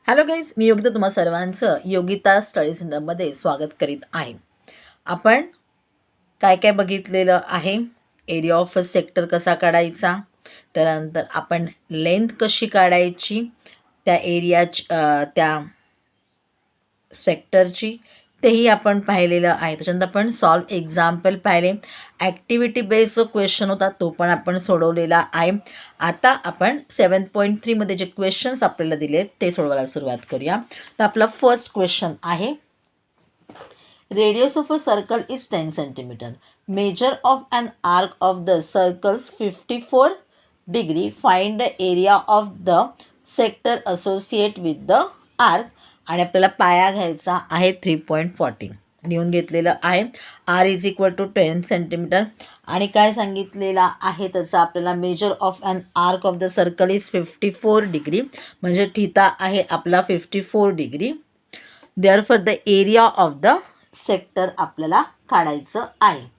Hello guys, मी योगिता तुम्हा सर्वांचं Yogita study सेंटरमध्ये स्वागत करीत आहे. आपण काय काय बघितलेलं आहे, एरिया ऑफ अ सेक्टर कसा काढायचा, त्यानंतर आपण लेंथ कशी काढायची त्या एरियाची त्या सेक्टरची, तेही आपण पाहिलेलं आहे. त्याच्यानंतर आपण सॉल्व एक्झाम्पल पाहिले, ॲक्टिव्हिटी बेस्ड जो क्वेश्चन होता तो पण आपण सोडवलेला आहे. आता आपण 7.3 जे क्वेश्चन्स आपल्याला दिले ते सोडवायला सुरुवात करूया. तर आपला फर्स्ट क्वेश्चन आहे, radius of a circle is 10 centimetre. Measure of an arc of the circles 54 degree. Find the area of the sector associate with the arc. आणि आपल्याला पाया घ्यायचा आहे 3.14. लिहून घेतलेलं आहे. R is equal to 10 centimetre. आणि काय सांगितलेलं आहे त्याचा आपल्याला, measure of an arc of the circle is 54 degree, म्हणजे थीटा आहे आपला 54 degree. Therefore the area of the sector आपल्याला काढायचं आहे.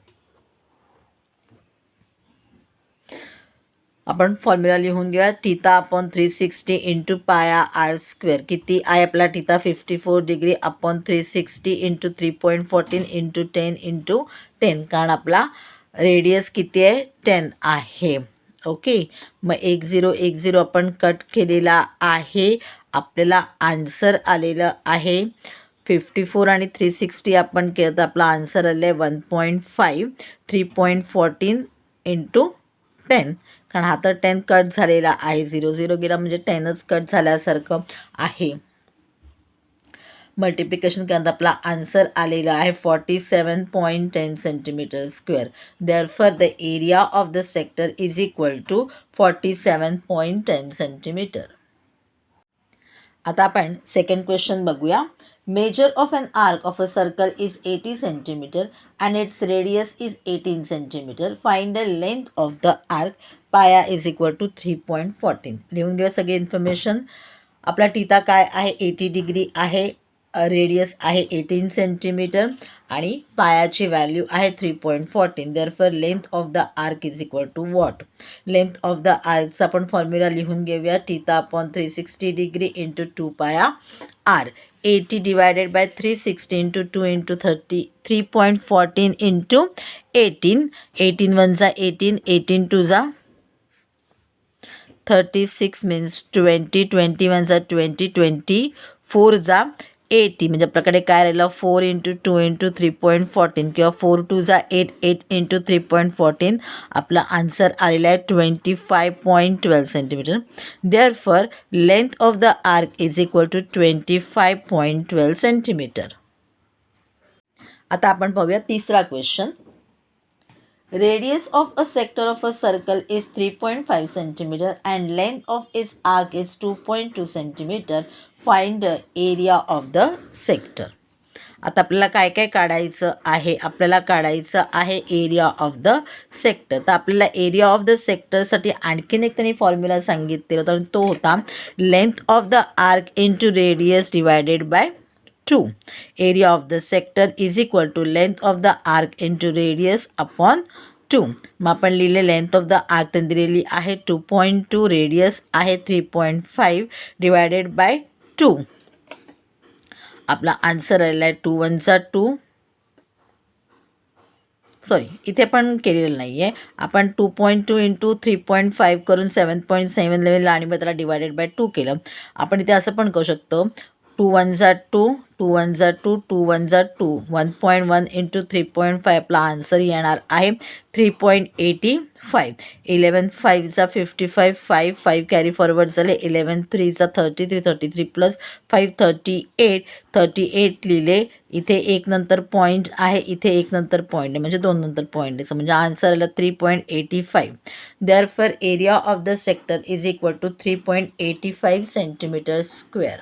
आपण फॉर्म्युला लिहून घेऊया. थीटा अपॉन 360 इंटू पाया आर स्क्वेअर. किती आहे आपला theta? 54 degree upon 360 into 3.14 into 10 into 10, कारण आपला रेडियस किती आहे? 10 आहे. ओके, मग 10 आपण कट केलेला आहे. आपल्याला आन्सर आलेलं आहे 54 आणि 360 आपण केलं तर आपला आन्सर आलं आहे 1.5. 3.14 इंटू 10, कारण हा तर 10 कट झालेला आहे. 0 गेला म्हणजे 10च कट झाल्यासारखं आहे. मल्टिप्लिकेशन केल्यानंतर आपला आन्सर आलेला आहे 47.10 centimetre square. Therefore the area of the sector is equal to 47.10 centimetre. आता आपण सेकंड क्वेश्चन बघूया. Measure of an arc of a circle is 80 centimetre and its radius is 18 centimeter. Find the length of the arc. पाया is equal to 3.14. लिहून घेऊया सगळी information. आपला theta काय आहे? 80 डिग्री आहे. रेडियस आहे 18 सेंटीमीटर आणि पायाची व्हॅल्यू आहे 3.14. Therefore length of the arc is equal to what? Length of the आर्कचा आपण फॉर्म्युला लिहून घेऊया. थीटा अपॉन 360 डिग्री इंटू 2 पाया R. 80 divided by 360 into 2 into 30, 3.14 into 18. 18 1 18, 18 2 36 means 20, 21 20, 24 80. म्हणजे आपल्याकडे काय राहिलं? 4 इंटू 2 इंटू 3.14 किंवा 4 2 8, 8 इंटू 3.14. आपला आन्सर आलेला आहे 25.12 centimetre. Therefore length of the arc is equal to 25.12 centimetre. आता आपण पाहूया तिसरा question. Radius of a sector of a circle is 3.5 centimeter and length of its arc is 2.2 centimeter. Find the area of the sector. आता आपल्याला काय काय काढायचं आहे? आपल्याला काढायचं आहे एरिया ऑफ द सेक्टर. तर आपल्याला एरिया ऑफ द सेक्टरसाठी आणखीन एक त्यांनी फॉर्म्युला सांगितलेला होता, तो होता length of the arc into radius divided by 2. Area of the sector is equal to length of the arc into radius upon 2. मग आपण लिहिले लेंथ ऑफ द आर्क त्यांनी दिलेली आहे 2.2, रेडियस आहे 3.5 डिवायडेड बाय 2. आपला आन्सर आलेला आहे 2 1 2. सॉरी, इथे पण केलेलं नाही आहे. आपण 2.2 इंटू 3.5 करून 7.7 लेवलला आणि मग त्याला डिवायडेड बाय 2 केलं. आपण इथे असं पण करू शकतो, 2 1 2, 2 1 2, 2 1 2, 1.1 इंटू 3.5. आपला आन्सर येणार आहे 3.85. 11 5 55, 5 5 कॅरी फॉरवर्ड झाले. 11 3 33, 33 प्लस 5 38. 38 लिहिले. इथे एक नंतर पॉईंट आहे, इथे एक नंतर पॉईंट आहे, म्हणजे 2 नंतर पॉईंट आहे. म्हणजे आन्सर आला 3.85. Therefore area of the sector is equal to 3.85 centimetre square.